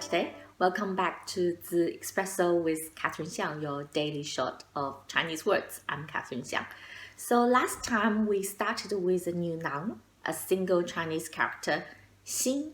today. Welcome back to the Espresso with Catherine Xiang, your daily shot of Chinese words. I'm Catherine Xiang. So last time we started with a new noun, a single Chinese character, xin.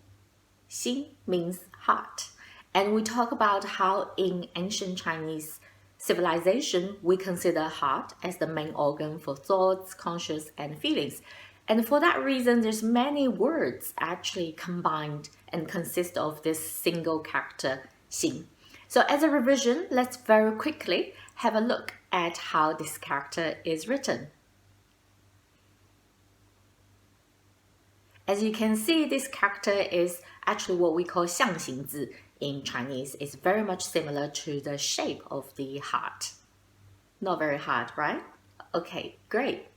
Xin means heart. And we talk about how in ancient Chinese civilization, we consider heart as the main organ for thoughts, conscience, and feelings. And for that reason, there's many words actually combined and consist of this single character, xin. So as a revision, let's very quickly have a look at how this character is written. As you can see, this character is actually what we call 象形字 in Chinese. It's very much similar to the shape of the heart. Not very hard, right? Okay, great.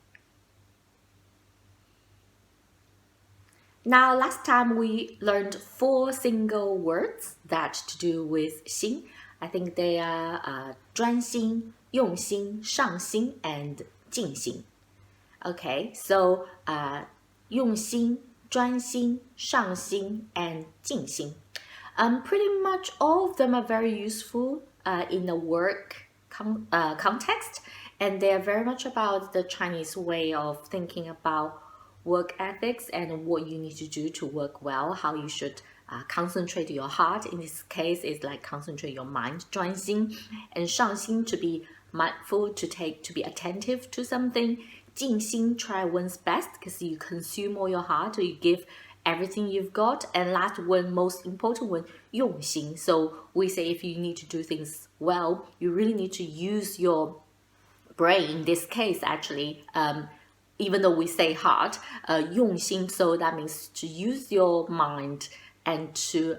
Now, last time we learned 4 single words that to do with 心. I think they are 专心, 用心, 上心, and 静心. Okay, so 用心, 专心, 上心, and 静心. Pretty much all of them are very useful in the work context, and they are very much about the Chinese way of thinking about work ethics and what you need to do to work well, how you should concentrate your heart. In this case, it's like concentrate your mind, 专心, and 上心, to be mindful, to be attentive to something. 静心, try one's best because you consume all your heart, or you give everything you've got. And last one, most important one, 用心. So we say if you need to do things well, you really need to use your brain. In this case, actually, even though we say heart, 用心, so that means to use your mind and to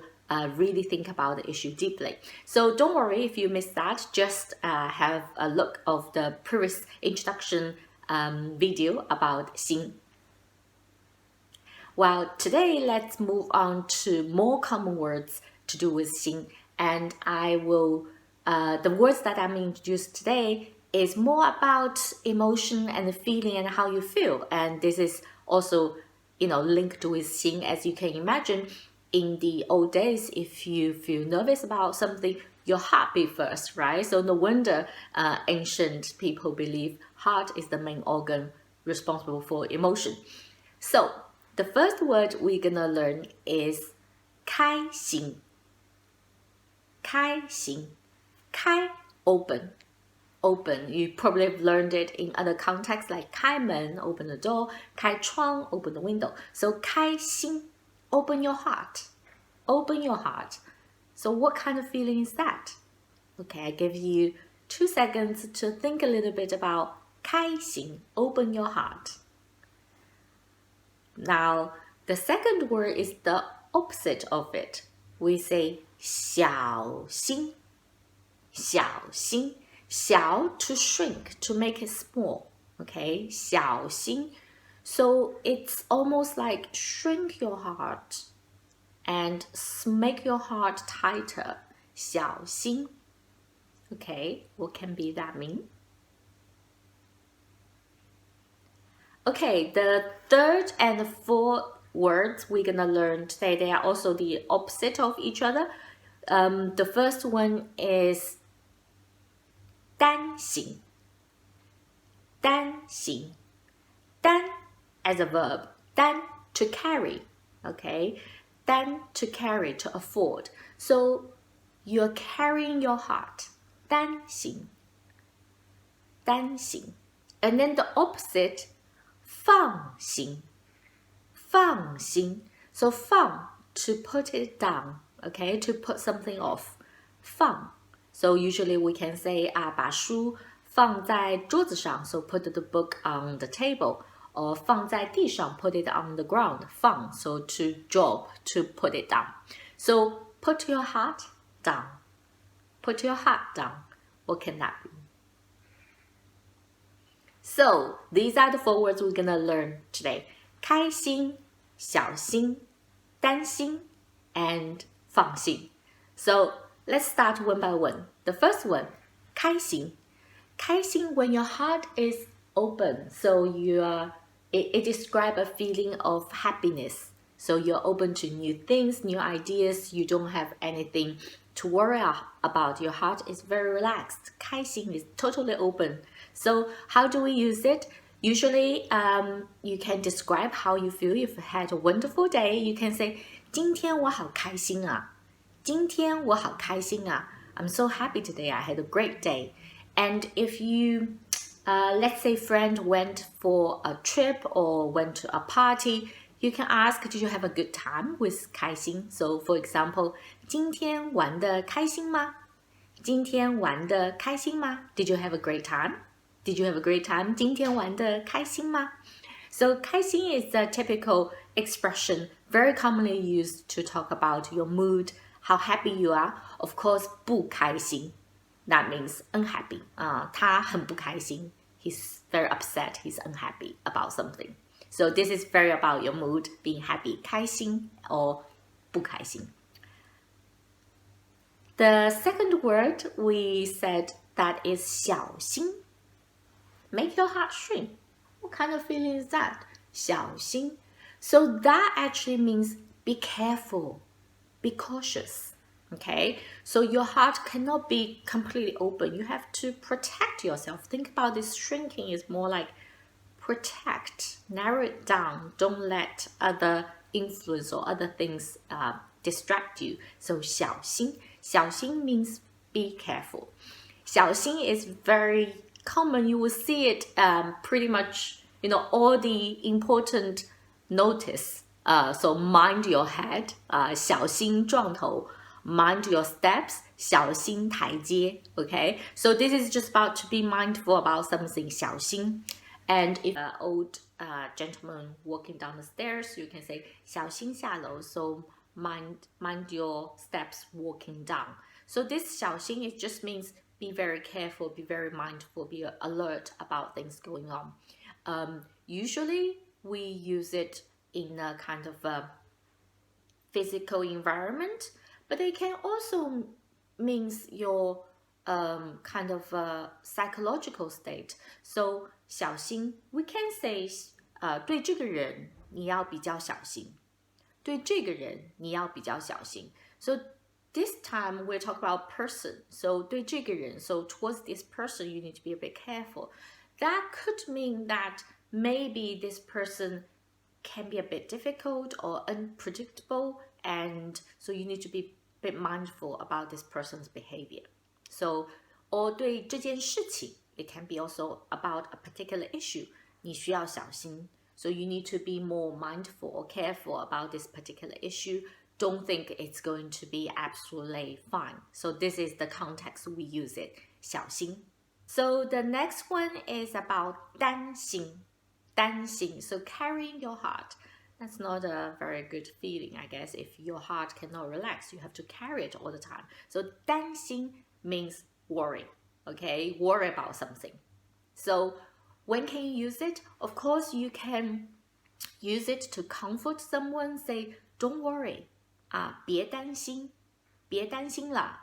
really think about the issue deeply. So don't worry if you missed that, just have a look of the previous introduction video about 心. Well, today let's move on to more common words to do with 心, and I will, the words that I'm introduced today is more about emotion and feeling and how you feel. And this is also, linked with 心. As you can imagine, in the old days, if you feel nervous about something, your heart beat first, right? So no wonder ancient people believe heart is the main organ responsible for emotion. So the first word we're gonna learn is 开心. 开心. 开, open. Open. You probably have learned it in other contexts like 开门, open the door, 开窗, open the window. So 开心, open your heart. Open your heart. So what kind of feeling is that? Okay, I give you 2 seconds to think a little bit about 开心, open your heart. Now, the second word is the opposite of it. We say 小心. 小心. 小, to shrink, to make it small. Okay, 小心. So it's almost like shrink your heart and make your heart tighter. 小心. Okay, what can be that mean? Okay, the third and fourth words we're gonna learn today, they are also the opposite of each other. The first one is 担心. 担心. 担 as a verb. 担 to carry. Okay, 担 to carry, to afford. So you're carrying your heart. 担心. 担心. And then the opposite, 放心. 放心. So 放, to put it down. Okay, to put something off. 放. So usually we can say 把书放在桌子上, so put the book on the table, or 放在地上, put it on the ground, 放, so to drop, to put it down. So put your heart down. Put your heart down. What can that be? So these are the 4 words we're gonna learn today. 开心, 小心, 担心, and 放心. So let's start one by one. The first one, 开心. 开心, when your heart is open, so it describes a feeling of happiness, So you're open to new things, new ideas. You don't have anything to worry about. Your heart is very relaxed. 开心 is totally open. So how do we use it? Usually, you can describe how you feel. If you had a wonderful day, you can say, 今天我好开心啊。今天我好开心啊。I'm so happy today. I had a great day. And if you, let's say, friend went for a trip or went to a party, you can ask, did you have a good time with 开心? So, for example, 今天玩得开心吗？今天玩得开心吗？ Did you have a great time? Did you have a great time? 今天玩得开心吗？ So 开心 is a typical expression very commonly used to talk about your mood, how happy you are. Of course, 不开心 that means unhappy. 他很不开心 He's very upset. He's unhappy about something. So this is very about your mood, being happy, 开心 or 不开心. The second word we said that is 小心. Make your heart shrink. What kind of feeling is that? 小心. So that actually means be careful, be cautious. Okay, so your heart cannot be completely open. You have to protect yourself. Think about this shrinking is more like protect, narrow it down. Don't let other influence or other things distract you. So 小心. 小心 means be careful. 小心 is very common. You will see it pretty much, all the important notice. So mind your head, 小心撞头. Mind your steps, 小心台阶. Okay, so this is just about to be mindful about something, 小心. And if an old gentleman walking down the stairs, you can say 小心下楼. So mind your steps walking down. So this 小心, it just means be very careful, be very mindful, be alert about things going on. Usually we use it in a kind of a physical environment, but it can also means your kind of psychological state. So 小心, we can say 对这个人你要比较小心。对这个人你要比较小心。So this time we're talking about person. So 对这个人, so towards this person you need to be a bit careful. That could mean that maybe this person can be a bit difficult or unpredictable, and so you need to be a bit mindful about this person's behavior. So, or 对这件事情, it can be also about a particular issue. 你需要小心. So you need to be more mindful or careful about this particular issue. Don't think it's going to be absolutely fine. So this is the context we use it, 小心. So the next one is about 担心. 担心. So carrying your heart. That's not a very good feeling, I guess. If your heart cannot relax, you have to carry it all the time. So 担心 means worry. Okay, worry about something. So when can you use it? Of course, you can use it to comfort someone. Say, don't worry. 别担心. 别担心了.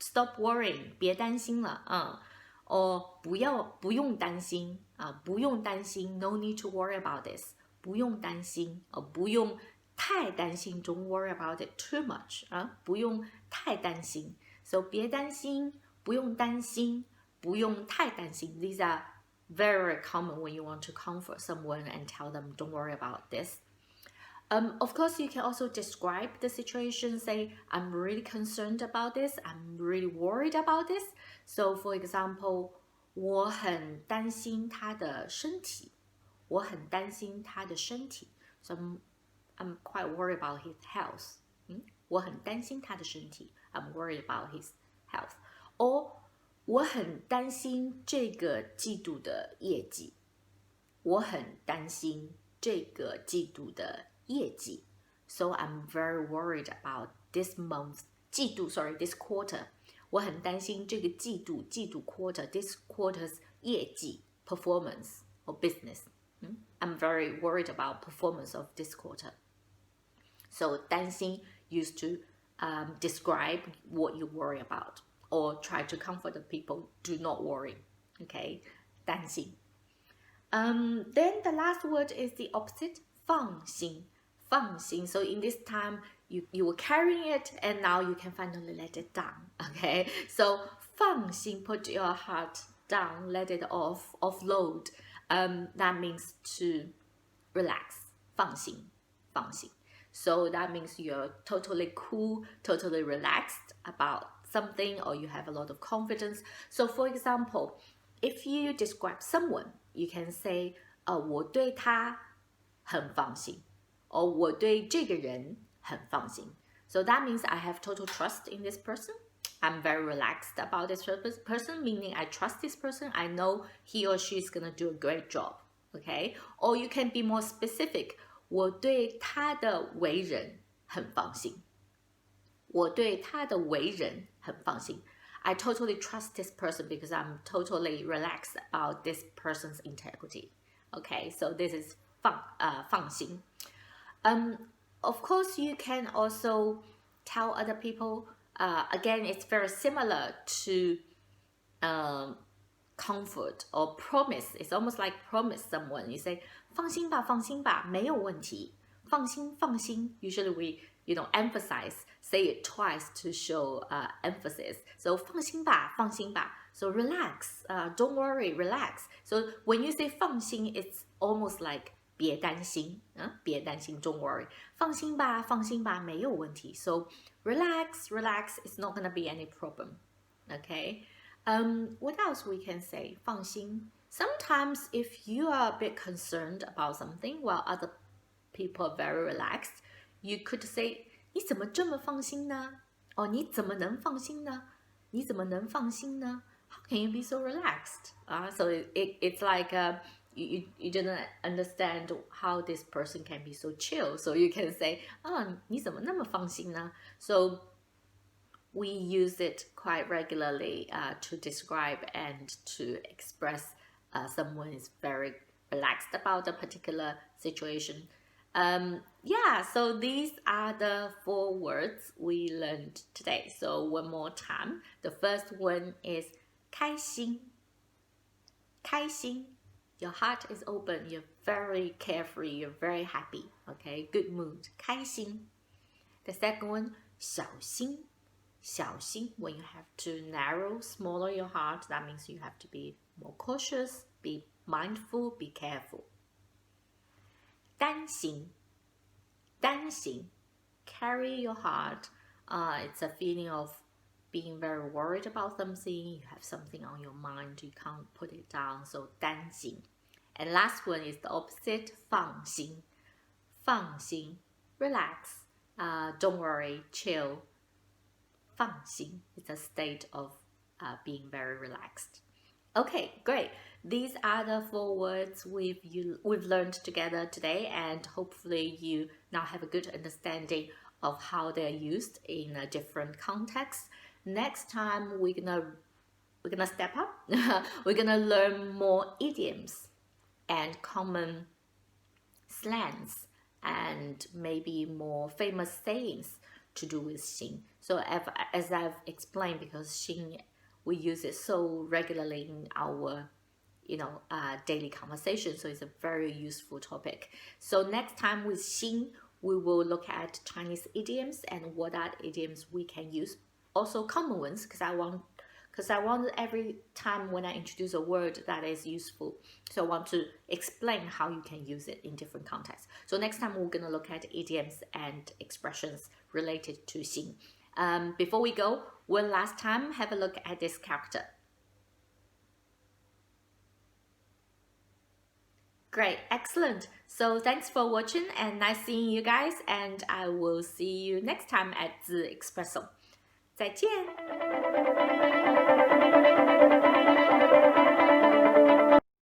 Stop worrying. 别担心了. Or 不用担心. 不用担心. No need to worry about this. 不用担心. Or 不用太担心. Don't worry about it too much. 不用太担心. So 别担心. 不用担心. 不用太担心. These are very common when you want to comfort someone and tell them don't worry about this. Of course, you can also describe the situation. Say, I'm really concerned about this. I'm really worried about this. So, for example, 我很担心他的身体. 我很担心他的身体. So I'm quite worried about his health. 我很担心他的身体. I'm worried about his health. Or 我很担心这个季度的业绩。我很担心这个季度的业绩。So I'm very worried about this month. 季度 this quarter. 我很担心这个季度 quarter, this quarter's 业绩 performance or business. I'm very worried about performance of this quarter. So 担心 used to describe what you worry about. Or try to comfort the people. Do not worry. Okay, 担心. Then the last word is the opposite, 放心.放心. So in this time, you were carrying it and now you can finally let it down. Okay, so 放心, put your heart down, let it offload. That means to relax. 放心, 放心. So that means you're totally cool, totally relaxed about something, or you have a lot of confidence. So for example, if you describe someone, you can say, 我对他很放心, or 我对这个人很放心. So that means I have total trust in this person. I'm very relaxed about this person, meaning I trust this person. I know he or she is going to do a great job. Okay? Or you can be more specific. 我对他的为人很放心. 我对他的为人很放心. I totally trust this person because I'm totally relaxed about this person's integrity. Okay, so this is 放心. Of course, you can also tell other people. Again, it's very similar to comfort or promise. It's almost like promise someone. You say 放心吧,放心吧,没有问题. 放心,放心. Usually we emphasize, say it twice to show emphasis. So 放心吧,放心吧. So relax, don't worry, relax. So when you say 放心, it's almost like 别担心, 别担心, don't worry. 放心吧,放心吧,没有问题. So relax, relax, it's not going to be any problem. Okay? What else we can say? 放心. Sometimes if you are a bit concerned about something while other people are very relaxed, you could say, 你怎么这么放心呢? Or 你怎么能放心呢? 你怎么能放心呢? How can you be so relaxed? So it's like you didn't understand how this person can be so chill. So you can say, 你怎么那么放心呢? So we use it quite regularly to describe and to express someone is very relaxed about a particular situation. So these are the 4 words we learned today. So one more time. The first one is 开心. 开心. Your heart is open. You're very carefree. You're very happy. Okay, good mood. 开心. The second one, 小心. 小心. When you have to narrow, smaller your heart, that means you have to be more cautious, be mindful, be careful. 担心. 担心. Carry your heart. It's a feeling of being very worried about something. You have something on your mind. You can't put it down. So 担心. And last one is the opposite. 放心. 放心. Relax. Don't worry. Chill. 放心. It's a state of being very relaxed. Okay, great. These are the 4 words we've learned together today, and hopefully you now have a good understanding of how they're used in a different context. Next time we're gonna step up. We're gonna learn more idioms and common slangs and maybe more famous sayings to do with 心. So as I've explained, because 心, we use it so regularly in our daily conversation, so it's a very useful topic. So next time with 心, we will look at Chinese idioms and what are idioms we can use. Also common ones, because I want every time when I introduce a word that is useful, so I want to explain how you can use it in different contexts. So next time we're going to look at idioms and expressions related to 心. Before we go, one last time, have a look at this character. Great, excellent. So thanks for watching and nice seeing you guys, and I will see you next time at the Espresso. 再见。